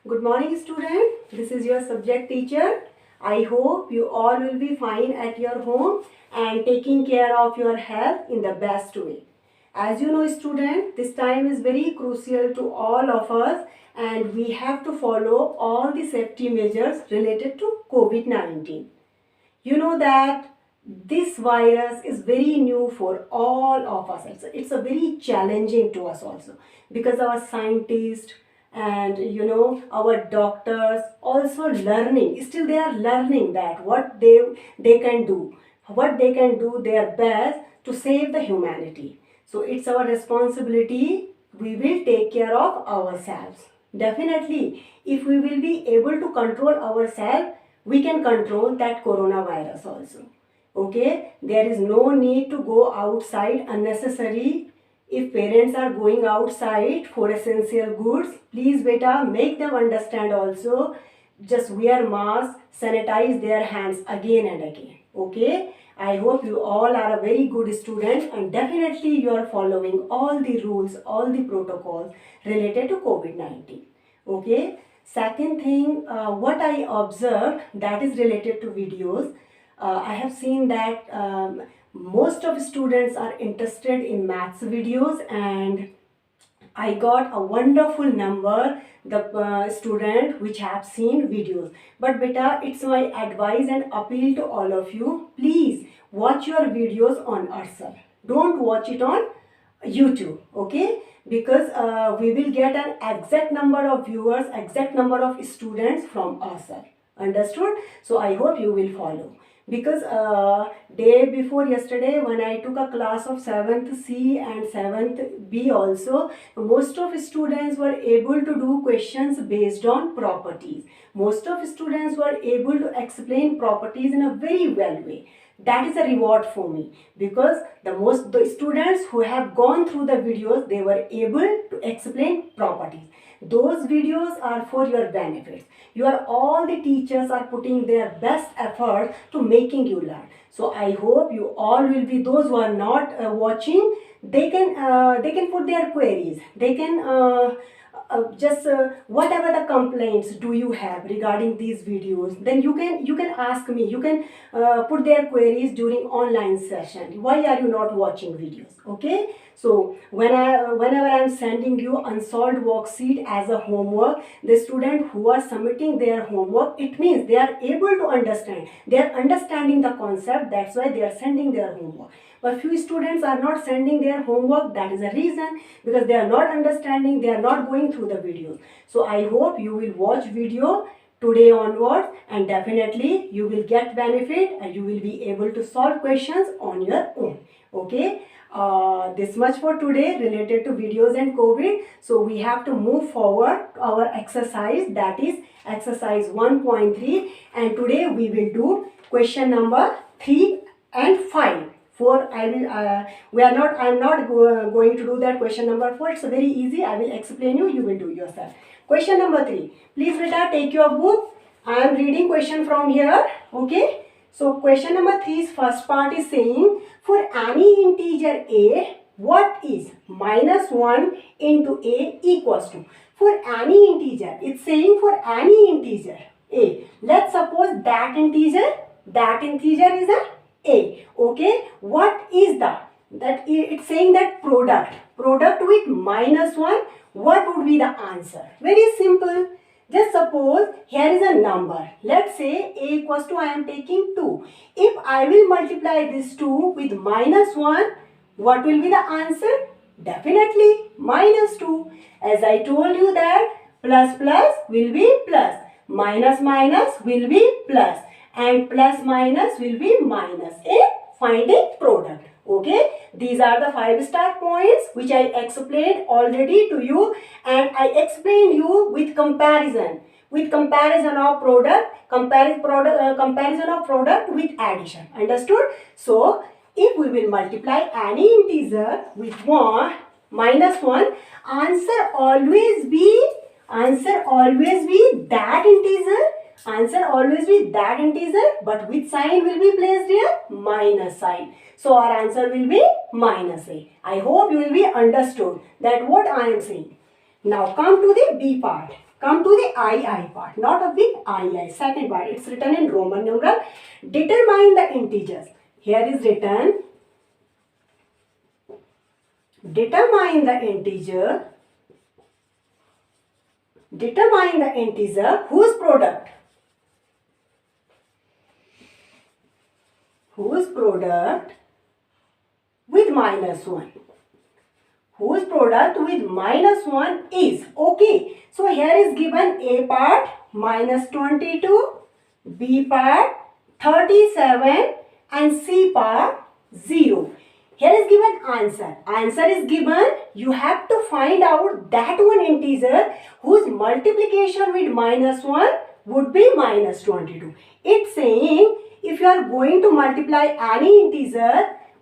Good morning, student. This is your subject teacher. I hope you all will be fine at your home and taking care of your health in the best way. As you know, student, this time is very crucial to all of us and we have to follow all the safety measures related to COVID-19. You know that this virus is very new for all of us. It's a very challenging to us also because our scientists and our doctors also learning, still they are learning that what they can do, what they can do their best to save the humanity. So it's our responsibility. We will take care of ourselves. Definitely, if we will be able to control ourselves, we can control that coronavirus also. Okay, there is no need to go outside unnecessary. If parents are going outside for essential goods, please beta make them understand also. Just wear mask, sanitize their hands again and again. Okay, I hope you all are a very good student and definitely you are following all the rules, all the protocols related to COVID-19. Okay. Second thing, what I observed that is related to videos. I have seen that most of students are interested in maths videos and I got a wonderful number, the student which have seen videos. But beta, it's my advice and appeal to all of you. Please watch your videos on Ursal. Don't watch it on YouTube, okay? Because we will get an exact number of viewers, exact number of students from Ursal. Understood? So I hope you will follow. Because day before yesterday when I took a class of 7th C and 7th B also, most of students were able to do questions based on properties. Most of students were able to explain properties in a very well way. That is a reward for me because the students who have gone through the videos, they were able to explain properties. Those videos are for your benefits. All the teachers are putting their best effort to making you learn. So I hope you all will be, those who are not watching, they can put their queries. They can just whatever the complaints do you have regarding these videos, then you can ask me. You can put their queries during online session. Why are you not watching videos? Okay, so whenever I'm sending you unsolved worksheet as a homework, the student who are submitting their homework, it means they are able to understand, they are understanding the concept. That's why they are sending their homework. But few students are not sending their homework. That is a reason, because they are not understanding, they are not going through the videos. So I hope you will watch video today onwards and definitely you will get benefit and you will be able to solve questions on your own. Okay, this much for today related to videos and COVID. So we have to move forward to our exercise, that is exercise 1.3, and today we will do question number 3 and 5. 4 I will I am not going to do that question number 4. It's very easy. I will explain you. You will do yourself. Question number 3. Please beta take your book. I am reading question from here. Okay. So question number 3's first part is saying, for any integer a, what is minus 1 into a equals to? For any integer, it's saying for any integer a. Let's suppose that integer is a. Okay, what is that it's saying that product with minus 1, what would be the answer? Very simple. Just suppose here is a number. Let's say a equals to, I am taking 2. If I will multiply this 2 with minus 1, what will be the answer? Definitely minus 2. As I told you that plus plus will be plus, minus minus will be plus, and plus minus will be minus in finding product. Okay, these are the 5-star points which I explained already to you, and I explained you with comparison of product, comparison of product with addition. Understood? So if we will multiply any integer with 1 minus 1, answer always be that integer. Answer always be that integer, but which sign will be placed here? Minus sign. So our answer will be minus a. I hope you will be understood that what I am saying. Now come to the B part. Come to the II part, not of the II. Second part, it's written in Roman numeral. Determine the integers. Here is written, determine the integer. Determine the integer whose product? Whose product with -1? Whose product with -1 is? Okay. So here is given A part -22, B part 37 and C part 0. Here is given answer. Answer is given. You have to find out that one integer whose multiplication with -1 would be -22. It's saying if you are going to multiply any integer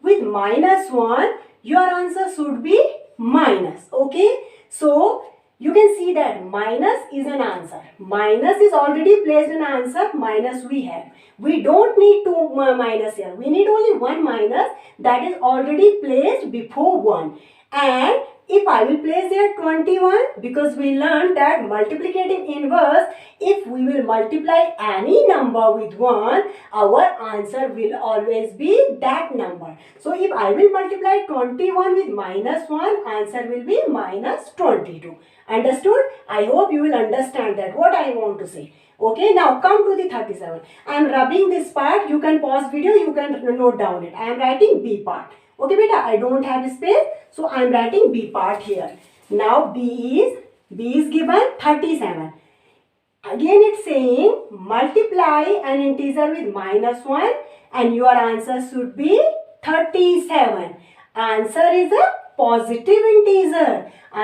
with -1, your answer should be minus. Okay. So you can see that minus is an answer. Minus is already placed in answer. Minus we have. We don't need two minus here. We need only one minus that is already placed before 1. And if I will place here 21, because we learned that multiplicative inverse, if we will multiply any number with 1, our answer will always be that number. So if I will multiply 21 with -1, answer will be -22. Understood? I hope you will understand that what I want to say. Okay, now come to the 37. I am rubbing this part. You can pause video. You can note down it. I am writing B part. Okay, beta, I don't have space. So I am writing B part here. Now B is given 37. Again it's saying multiply an integer with -1 and your answer should be 37. Answer is a positive integer.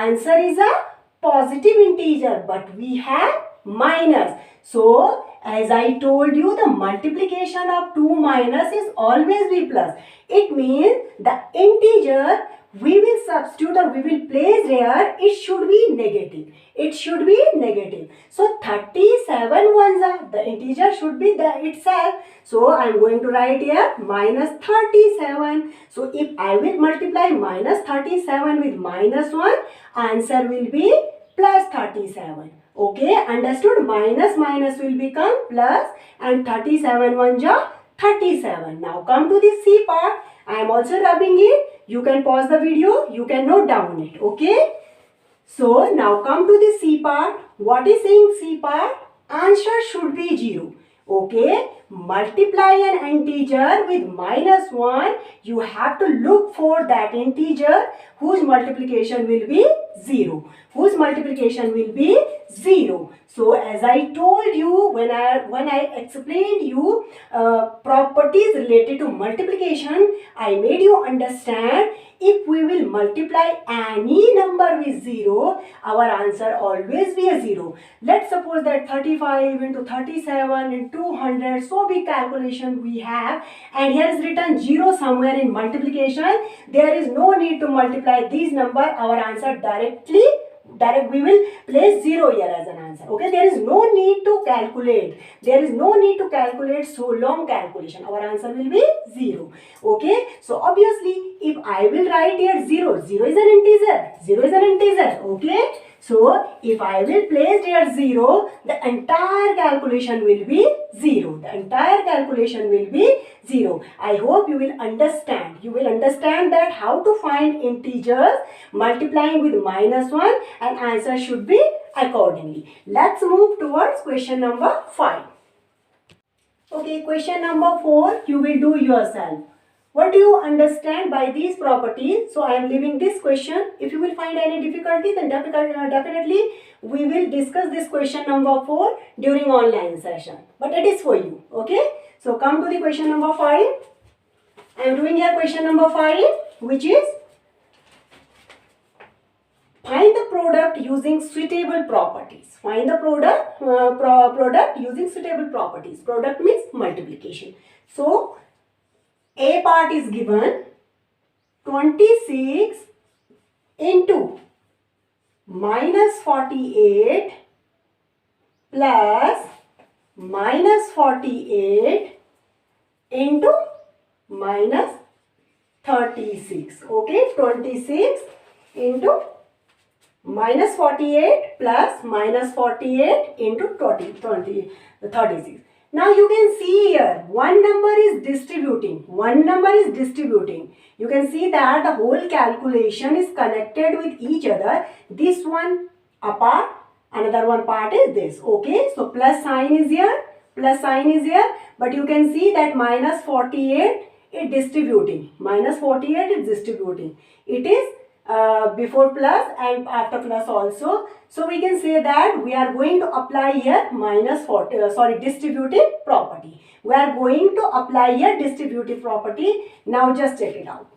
Answer is a positive integer, but we have minus. So as I told you, the multiplication of 2 minus is always be plus. It means the integer we will substitute or we will place here, it should be negative. It should be negative. So 37 ones are, the integer should be there itself. So I am going to write here -37. So if I will multiply -37 with -1, answer will be +37. Okay, understood? Minus will become plus and 37 ones are 37. Now come to the C part. I am also rubbing it. You can pause the video. You can note down it. Okay. So now come to the C part. What is saying C part? Answer should be 0. Okay. Multiply an integer with -1. You have to look for that integer whose multiplication will be 0. Whose multiplication will be 0. So as I told you when I explained you properties related to multiplication, I made you understand if we will multiply any number with 0, our answer always be a 0. Let's suppose that 35 into 37 into 200, so big calculation we have, and here is written 0 somewhere in multiplication. There is no need to multiply these number. Our answer we will place 0 here as an answer. Okay, there is no need to calculate. There is no need to calculate so long calculation. Our answer will be 0. Okay, so obviously if I will write here 0 is an integer. 0 is an integer. Okay, so if I will place here 0, the entire calculation will be 0. The entire calculation will be 0. I hope you will understand. You will understand that how to find integers multiplying with -1 and answer should be accordingly. Let's move towards question number 5. Okay, question number 4 you will do yourself. What do you understand by these properties? So I am leaving this question. If you will find any difficulty, then definitely we will discuss this question number 4 during online session. But it is for you. Okay. So come to the question number 5. I am doing here question number 5, which is find the product using suitable properties. Find the product using suitable properties. Product means multiplication. So A part is given 26 into -48 plus -48 into -36. Okay, 26 into minus 48 plus minus 48 into 36. Now you can see here, one number is distributing. One number is distributing. You can see that the whole calculation is connected with each other. This one apart, another one part is this. Okay, so plus sign is here, plus sign is here. But you can see that minus 48 is distributing. Minus 48 is distributing. It is before plus and after plus also. So we can say that we are going to apply here distributive property. We are going to apply here distributive property. Now just check it out.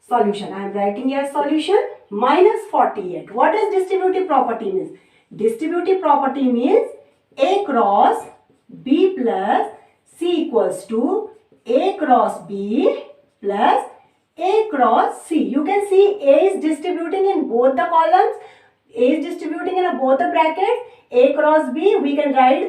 Solution. I am writing here solution. Minus 48. What does distributive property means? Distributive property means A cross B plus C equals to A cross B plus A cross C. You can see A is distributing in both the columns. A is distributing in both the brackets. A cross B, we can write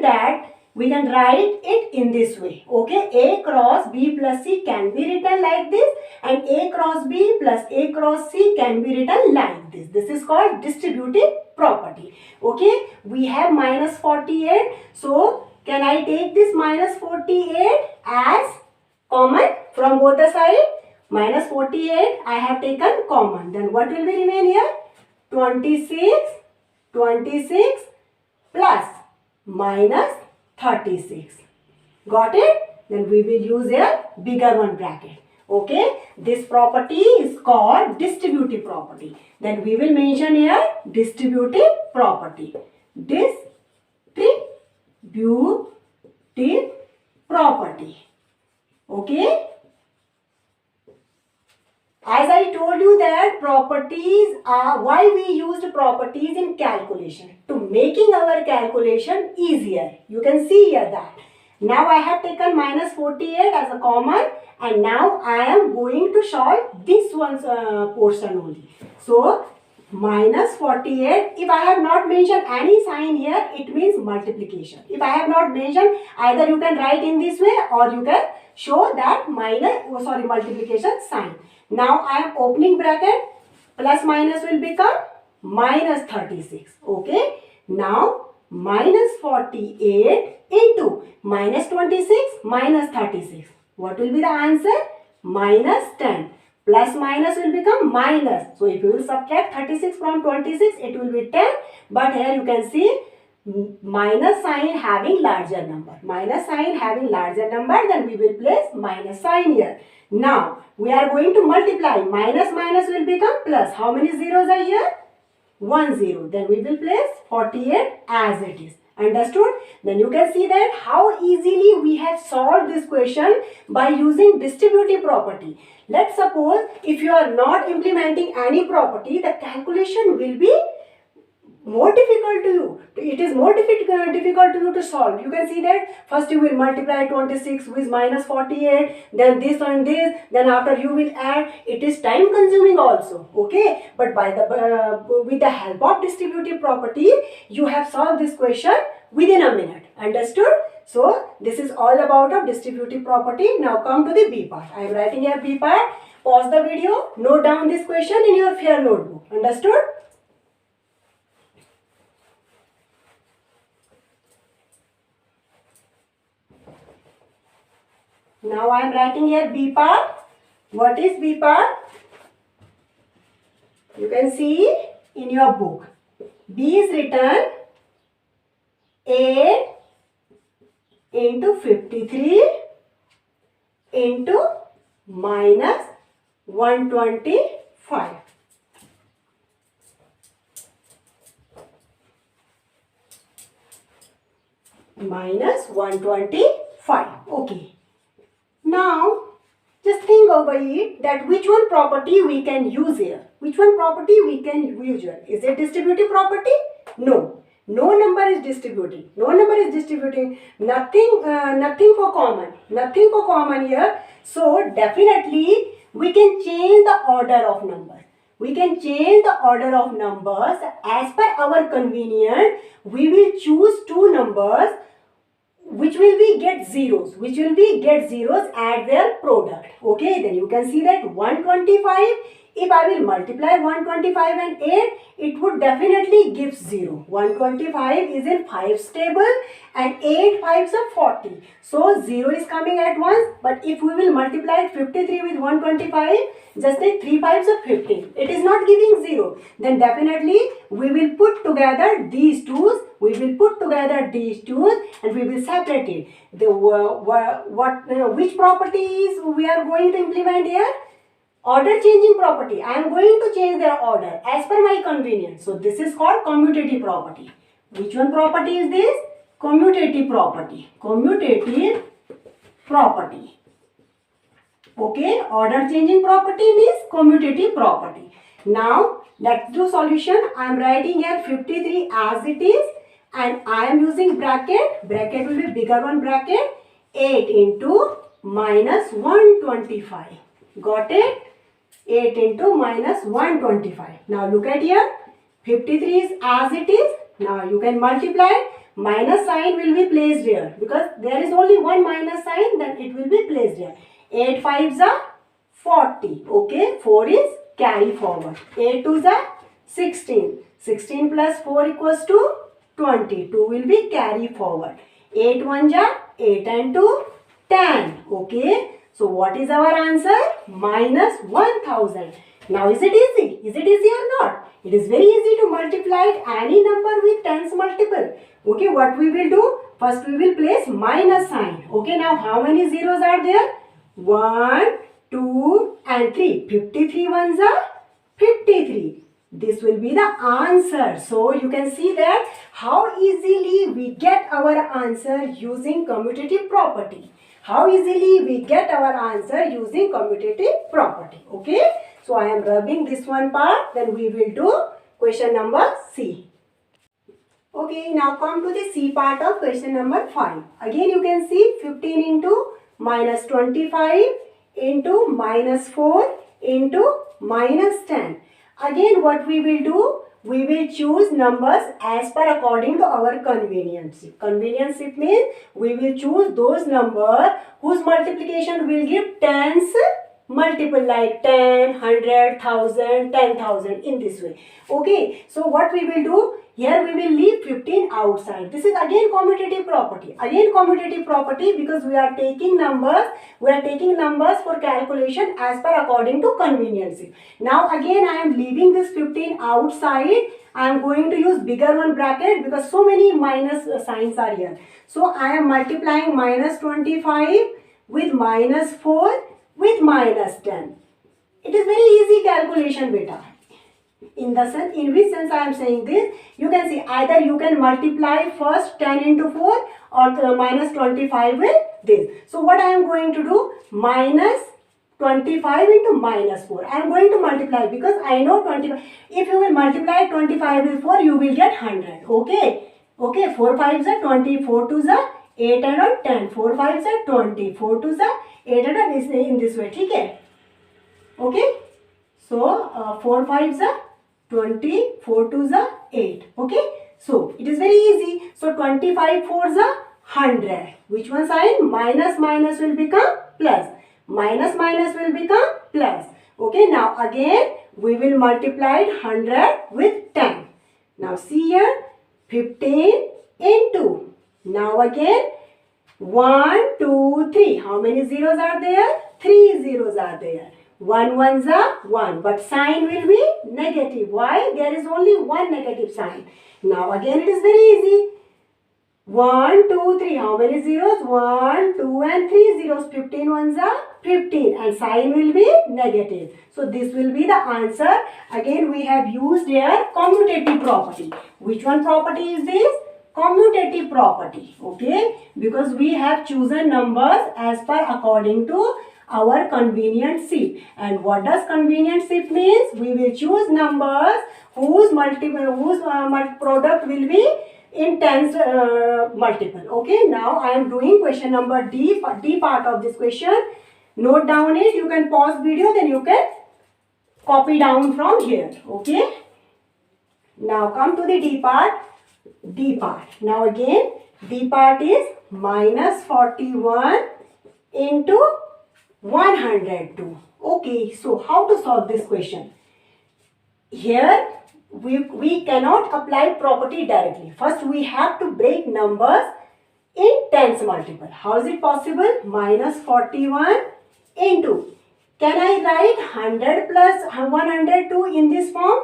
it in this way. Okay, A cross B plus C can be written like this, and A cross B plus A cross C can be written like this. This is called distributive property. Okay, we have minus 48. So can I take this minus 48 as common from both the sides? Minus 48 I have taken common. Then what will be remain here? 26 plus minus 36. Got it? Then we will use a bigger one bracket. Okay? This property is called distributive property. Then we will mention here distributive property. Distributive property. Okay? As I told you that properties are why we used properties in calculation, to making our calculation easier. You can see here that. Now I have taken minus 48 as a common, and now I am going to solve this one's portion only. So minus 48, if I have not mentioned any sign here, it means multiplication. If I have not mentioned, either you can write in this way or you can show that multiplication sign. Now I am opening bracket, plus minus will become minus 36. Okay. Now minus 48 into minus 26 minus 36. What will be the answer? Minus 10. Plus minus will become minus. So if you will subtract 36 from 26, it will be 10. But here you can see minus sign having larger number. Minus sign having larger number, then we will place minus sign here. Now we are going to multiply. Minus minus will become plus. How many zeros are here? 1 0. Then we will place 48 as it is. Understood? Then you can see that how easily we have solved this question by using distributive property. Let's suppose if you are not implementing any property, the calculation will be more difficult to you. It is more difficult to you to solve. You can see that first you will multiply 26 with minus 48, then this and this, then after you will add. It is time consuming also. Okay, but by the with the help of distributive property, you have solved this question within a minute. Understood? So this is all about a distributive property. Now come to the B part. I am writing here B part. Pause the video. Note down this question in your fair notebook. Understood? Now I am writing here B part. What is B part? You can see in your book. B is written 8 into 53 into minus 125. Minus 125. Okay. Now, just think over it that which one property we can use here. Which one property we can use here? Is it distributive property? No. No number is distributing. No number is distributing. Nothing for common. Nothing for common here. So, definitely we can change the order of numbers. We can change the order of numbers as per our convenience. We will choose two numbers which will be get zeros, at their product. Okay, then you can see that 125 If I will multiply 125 and 8, it would definitely give 0. 125 is in 5's table and 8 5s are 40. So 0 is coming at once. But if we will multiply 53 with 125, just take 3 5s are 15. It is not giving 0. Then definitely we will put together these twos. We will put together these twos and we will separate it. Which properties we are going to implement here? Order changing property. I am going to change their order as per my convenience. So this is called commutative property. Which one property is this? Commutative property. Commutative property. Okay, order changing property means commutative property. Now let's do solution. I am writing here 53 as it is and I am using bracket. Bracket will be bigger one bracket. 8 into minus 125. Got it? 8 into minus 125. Now look at here. 53 is as it is. Now you can multiply. Minus sign will be placed here. Because there is only one minus sign, then it will be placed here. 8 5s are 40. Okay. 4 is carry forward. 8 2s are 16. 16 plus 4 equals to 20. 2 will be carry forward. 8 1s are 8 and 2 10. Okay. So what is our answer? Minus 1000. Now is it easy? Is it easy or not? It is very easy to multiply any number with tens multiple. Okay, what we will do? First we will place minus sign. Okay, now how many zeros are there? 1, 2 and 3. 53 ones are 53. This will be the answer. So you can see that how easily we get our answer using commutative property. How easily we get our answer using commutative property. Okay. So I am rubbing this one part. Then we will do question number C. Okay. Now come to the C part of question number 5. Again you can see 15 into minus 25 into minus 4 into minus 10. Again what we will do? We will choose numbers as per according to our convenience. Convenience it means we will choose those numbers whose multiplication will give tens multiple like 10, 100, 1000, 10,000 in this way. Okay. So what we will do? Here we will leave 15 outside. This is again commutative property. Again commutative property because we are taking numbers. We are taking numbers for calculation as per according to convenience. Now again I am leaving this 15 outside. I am going to use bigger one bracket because so many minus signs are here. So I am multiplying minus 25 with minus 4 with minus 10. It is very easy calculation beta. In which sense I am saying this? You can see either you can multiply first 10 into 4 or minus 25 with this. So what I am going to do? Minus 25 into minus 4. I am going to multiply because I know 25. If you will multiply 25 with 4, you will get 100. Okay. Okay. 4 5s are 20. 4 2s are 8 and 10. 4 5s are 20. 4 2s are 8 and in this way. Okay. Okay. So 4 5s are 20, 4 2s are 8. Okay. So it is very easy. So 25 4s are 100. Which one sign? Minus minus will become plus. Minus minus will become plus. Okay. Now again we will multiply 100 with 10. Now see here 15 into. Now again 1, 2, 3. How many zeros are there? 3 zeros are there. 1 ones are 1, but sign will be negative. Why? There is only one negative sign. Now again it is very easy. 1, 2, 3. How many zeros? 1, 2 and 3 zeros. 15 ones are 15 and sign will be negative. So this will be the answer. Again we have used here commutative property. Which one property is this? Commutative property. Okay. Because we have chosen numbers as per according to our convenient shift. And what does convenient shift means? We will choose numbers whose product will be in tens multiple. Okay. Now I am doing question number D part of this question. Note down it. You can pause video, then you can copy down from here. Okay. Now come to the D part. D part. Now again D part is minus 41 into 102. Okay, so how to solve this question? Here we cannot apply property directly. First we have to break numbers in tens multiple. How is it possible? Minus 41 into. Can I write 100 plus 102 in this form?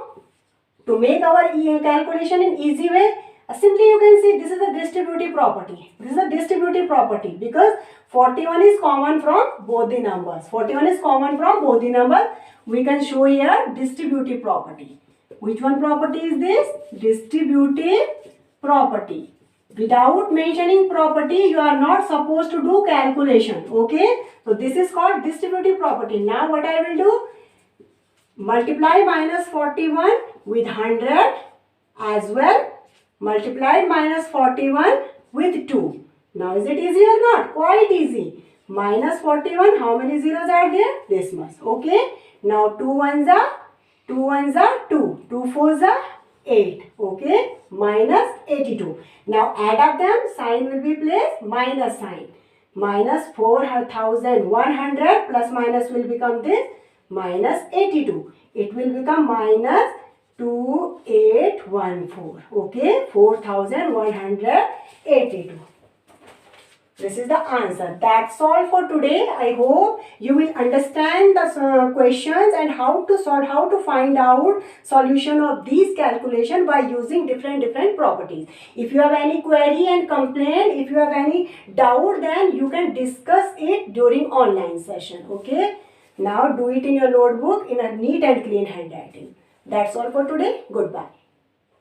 To make our calculation in easy way, simply you can see this is a distributive property. This is a distributive property because 41 is common from both the numbers. 41 is common from both the numbers. We can show here distributive property. Which one property is this? Distributive property. Without mentioning property, you are not supposed to do calculation. Okay? So this is called distributive property. Now what I will do? Multiply minus 41 with 100 as well. Multiplied minus 41 with 2. Now is it easy or not? Quite easy. Minus 41, how many zeros are there? This much. Okay. Now 2 ones are 2. 2 fours are 8. Okay. Minus 82. Now add up them. Sign will be placed. Minus sign. Minus 4100 plus minus will become this. Minus 82. It will become minus 2814. Okay, 4182. This is the answer. That's all for today. I hope you will understand the questions and how to solve, how to find out solution of these calculation by using different properties. If you have any query and complaint, if you have any doubt, then you can discuss it during online session. Okay. Now do it in your notebook in a neat and clean handwriting. That's all for today. Goodbye.